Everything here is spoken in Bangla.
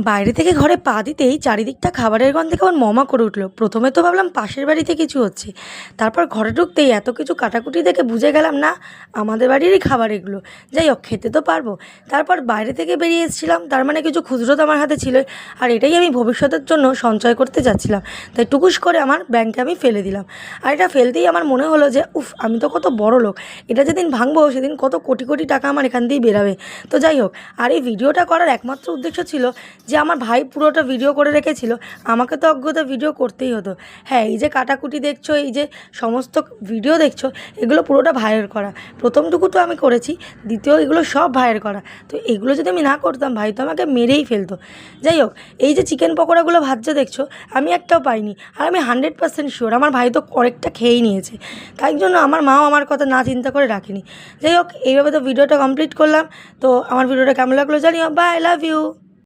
বাইরে থেকে ঘরে পা দিতেই চারিদিকটা খাবারের গন্ধে কেমন মমা করে উঠলো। প্রথমে তো ভাবলাম পাশের বাড়িতে কিছু হচ্ছে, তারপর ঘরে ঢুকতেই এত কিছু কাটাকুটি দেখে বুঝে গেলাম না, আমাদের বাড়িরই খাবার এগুলো। যাই হোক, খেতে তো পারবো। তারপর বাইরে থেকে বেরিয়ে এসেছিলাম, তার মানে কিছু খুচরো তো আমার হাতে ছিল, আর এটাই আমি ভবিষ্যতের জন্য সঞ্চয় করতে যাচ্ছিলাম। তাই টুকুস করে আমার ব্যাংকে আমি ফেলে দিলাম। আর এটা ফেলতেই আমার মনে হলো যে উফ, আমি তো কত বড় লোক, এটা যেদিন ভাঙবো সেদিন কত কোটি কোটি টাকা আমার এখান দিয়েই বেরাবে। তো যাই হোক, আর এই ভিডিওটা করার একমাত্র উদ্দেশ্য ছিল যে আমার ভাই পুরোটা ভিডিও করে রেখেছিল, আমাকে তো অজ্ঞতা ভিডিও করতেই হতো। হ্যাঁ, এই যে কাটাকুটি দেখছো, এই যে সমস্ত ভিডিও দেখছো, এগুলো পুরোটা ভাইয়ের করা। প্রথমটুকু তো আমি করেছি, দ্বিতীয় এগুলো সব ভাইয়ের করা। তো এগুলো যদি আমি না করতাম, ভাই তো আমাকে মেরেই ফেলতো। যাই হোক, এই যে চিকেন পকোড়াগুলো ভাজছে দেখছো, আমি একটাও পাইনি। আর আমি 100% শিওর আমার ভাই তো অনেকটা খেয়েই নিয়েছে। তাই জন্য আমার মাও আমার কথা না চিন্তা করে রাখেনি। যাই হোক, এইভাবে তো ভিডিওটা কমপ্লিট করলাম। তো আমার ভিডিওটা কেমন লাগলো জানিও। Bye, love you.